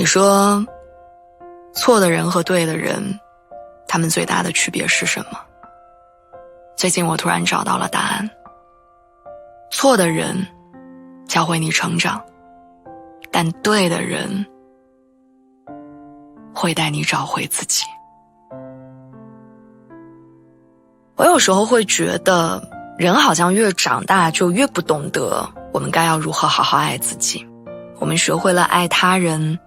你说，错的人和对的人，他们最大的区别是什么？最近我突然找到了答案。错的人教会你成长，但对的人会带你找回自己。我有时候会觉得，人好像越长大就越不懂得我们该要如何好好爱自己。我们学会了爱他人，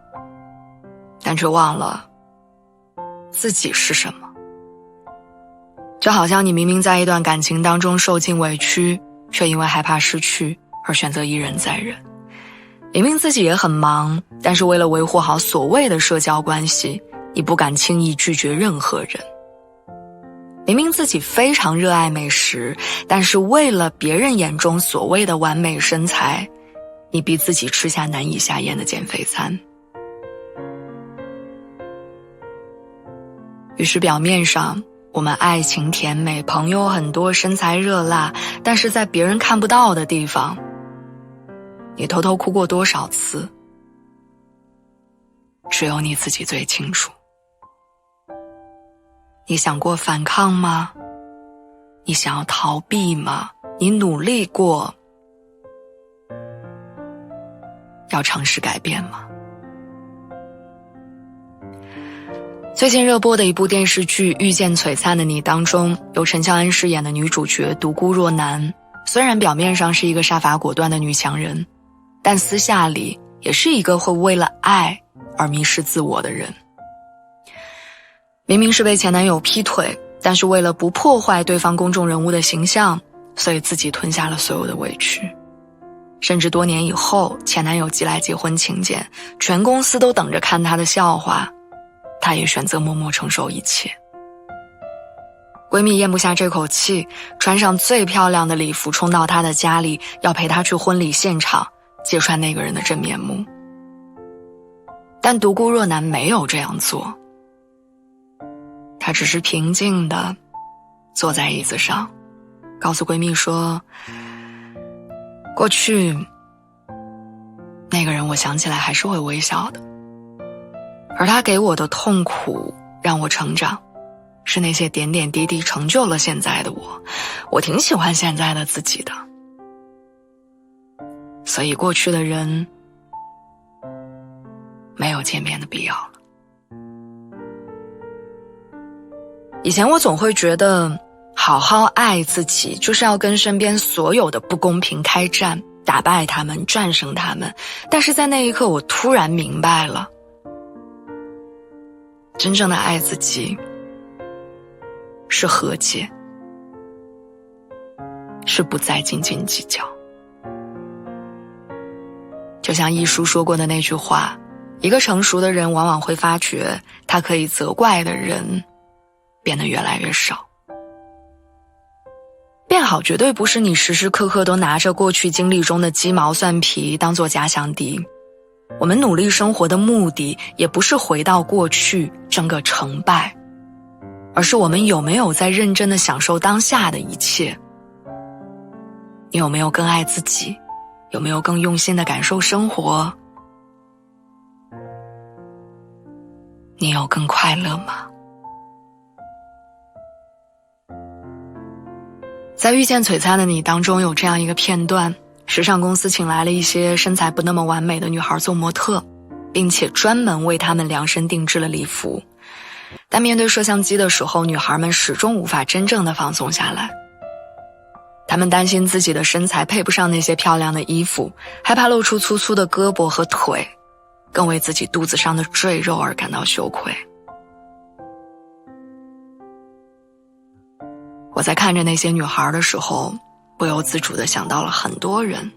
但却忘了自己是什么。就好像你明明在一段感情当中受尽委屈，却因为害怕失去而选择一忍再忍。明明自己也很忙，但是为了维护好所谓的社交关系，你不敢轻易拒绝任何人。明明自己非常热爱美食，但是为了别人眼中所谓的完美身材，你逼自己吃下难以下咽的减肥餐。于是表面上我们爱情甜美，朋友很多，身材热辣，但是在别人看不到的地方，你偷偷哭过多少次，只有你自己最清楚。你想过反抗吗？你想要逃避吗？你努力过要尝试改变吗？最近热播的一部电视剧《遇见璀璨的你》当中，由陈乔恩饰演的女主角独孤若男，虽然表面上是一个杀伐果断的女强人，但私下里也是一个会为了爱而迷失自我的人。明明是被前男友劈腿，但是为了不破坏对方公众人物的形象，所以自己吞下了所有的委屈。甚至多年以后，前男友寄来结婚请柬，全公司都等着看他的笑话，她也选择默默承受一切。闺蜜咽不下这口气，穿上最漂亮的礼服冲到他的家里，要陪他去婚礼现场揭穿那个人的真面目。但独孤若男没有这样做，她只是平静地坐在椅子上，告诉闺蜜说，过去那个人我想起来还是会微笑的，而他给我的痛苦让我成长，是那些点点滴滴成就了现在的我，我挺喜欢现在的自己的。所以过去的人没有见面的必要了。以前我总会觉得好好爱自己就是要跟身边所有的不公平开战，打败他们，战胜他们。但是在那一刻我突然明白了，真正的爱自己是和解，是不再斤斤计较。就像一书说过的那句话，一个成熟的人往往会发觉他可以责怪的人变得越来越少。变好绝对不是你时时刻刻都拿着过去经历中的鸡毛蒜皮当作假想敌，我们努力生活的目的也不是回到过去争个成败，而是我们有没有在认真地享受当下的一切。你有没有更爱自己？有没有更用心地感受生活？你有更快乐吗？在遇见璀璨的你当中有这样一个片段，时尚公司请来了一些身材不那么完美的女孩做模特，并且专门为她们量身定制了礼服。但面对摄像机的时候，女孩们始终无法真正的放松下来。她们担心自己的身材配不上那些漂亮的衣服，害怕露出粗粗的胳膊和腿，更为自己肚子上的赘肉而感到羞愧。我在看着那些女孩的时候，不由自主地想到了很多人。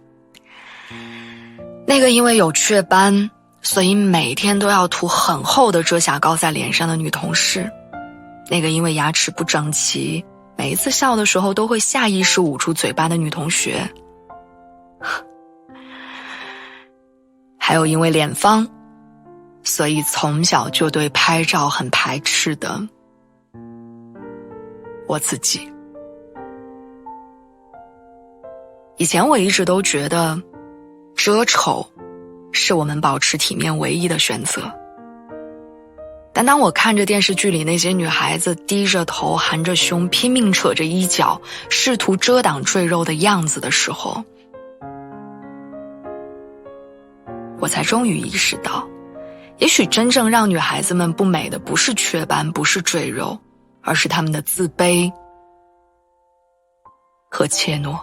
那个因为有雀斑，所以每天都要涂很厚的遮瑕膏在脸上的女同事，那个因为牙齿不整齐，每一次笑的时候都会下意识捂住嘴巴的女同学，还有因为脸方，所以从小就对拍照很排斥的我自己。以前我一直都觉得遮丑是我们保持体面唯一的选择。但当我看着电视剧里那些女孩子低着头含着胸拼命扯着衣角试图遮挡赘肉的样子的时候，我才终于意识到，也许真正让女孩子们不美的不是雀斑，不是赘肉，而是她们的自卑和怯懦。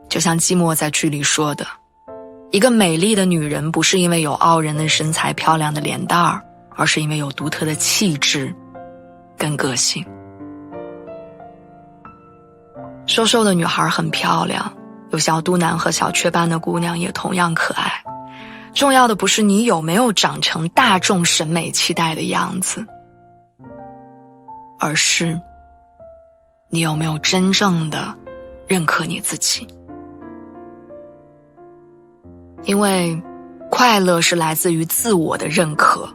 就像季默在剧里说的，一个美丽的女人不是因为有傲人的身材漂亮的脸蛋儿，而是因为有独特的气质跟个性。瘦瘦的女孩很漂亮，有小肚腩和小雀斑的姑娘也同样可爱。重要的不是你有没有长成大众审美期待的样子，而是你有没有真正的认可你自己。因为快乐是来自于自我的认可，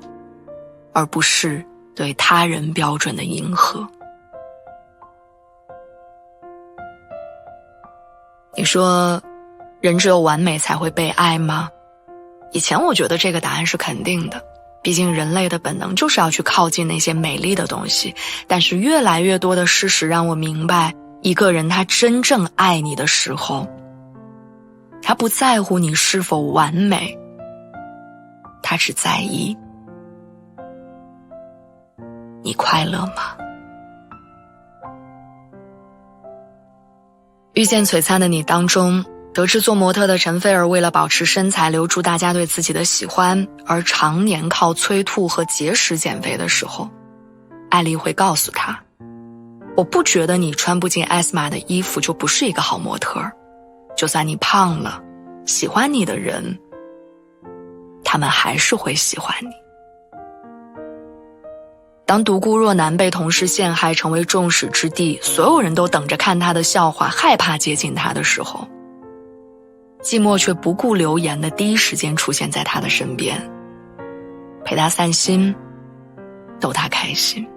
而不是对他人标准的迎合。你说人只有完美才会被爱吗？以前我觉得这个答案是肯定的，毕竟人类的本能就是要去靠近那些美丽的东西。但是越来越多的事实让我明白，一个人他真正爱你的时候，他不在乎你是否完美，他只在意你快乐吗？遇见璀璨的你当中，得知做模特的陈菲儿为了保持身材留住大家对自己的喜欢，而常年靠催吐和节食减肥的时候，艾丽会告诉她，我不觉得你穿不进 S 码的衣服就不是一个好模特儿，就算你胖了，喜欢你的人，他们还是会喜欢你。当独孤若男被同事陷害成为众矢之的，所有人都等着看他的笑话，害怕接近他的时候，季默却不顾流言的第一时间出现在他的身边，陪他散心，逗他开心。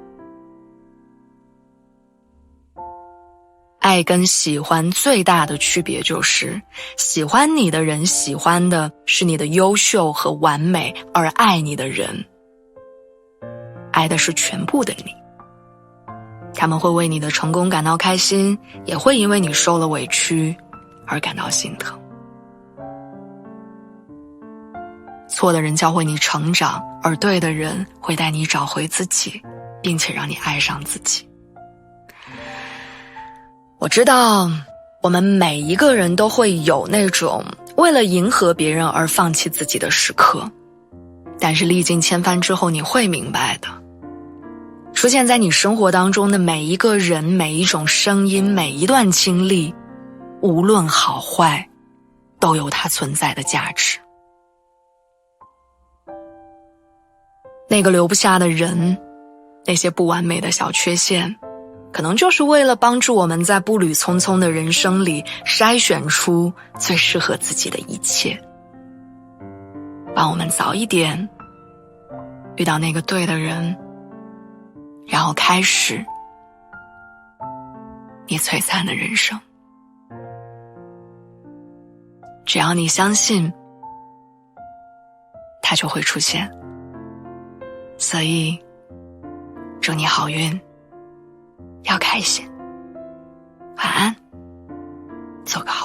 爱跟喜欢最大的区别就是，喜欢你的人喜欢的是你的优秀和完美，而爱你的人爱的是全部的你。他们会为你的成功感到开心，也会因为你受了委屈而感到心疼。错的人教会你成长，而对的人会带你找回自己，并且让你爱上自己。我知道我们每一个人都会有那种为了迎合别人而放弃自己的时刻，但是历经千帆之后，你会明白的，出现在你生活当中的每一个人，每一种声音，每一段经历，无论好坏，都有它存在的价值。那个留不下的人，那些不完美的小缺陷，可能就是为了帮助我们在步履匆匆的人生里筛选出最适合自己的一切，帮我们早一点遇到那个对的人，然后开始你璀璨的人生。只要你相信，它就会出现。所以祝你好运，要开心。晚安，做个好